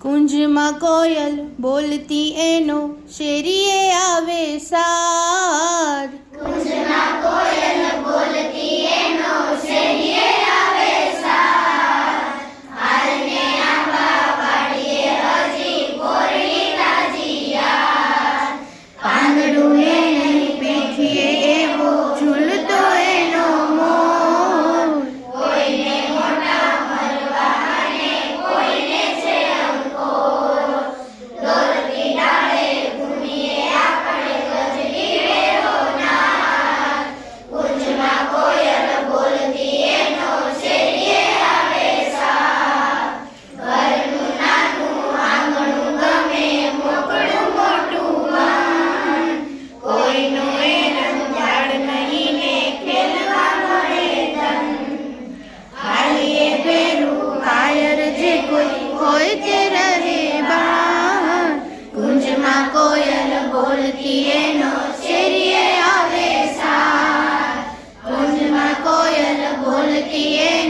કુંજમાં કોયલ બોલતી એનો શેરીએ આવે સાર. કુંજમાં કોયલ બોલતી એનો શેરીએ આવે સાર. હાલને આંબા વાડીએ હજી કોરડી તાજી યાર. પાંદડું એની પીઠીએ એવો ઝૂલતો એનો મોર. કોઈને મોટા મરવા અને કોઈને છે અંકોર. દોરતી ડાળે ઘૂમીએ આપણે ગજરી વેરો નાર. કુંજમાં કોયલ બોલતી એનો શેરીએ આવે સાર. ઘરનું નાનું આંગણું ગમે મોકળું મોટું મન. કોઈનું એનું ઝાડ નહીં ને ખેલવા મળે ધન. હાલીએ ભેરું કાયર જે કોઈ હોય તે રહે બહાર. કુંજમાં કોયલ બોલતી એનો શેરીએ આવે સાર. કુંજમાં કોયલ બોલતી એનો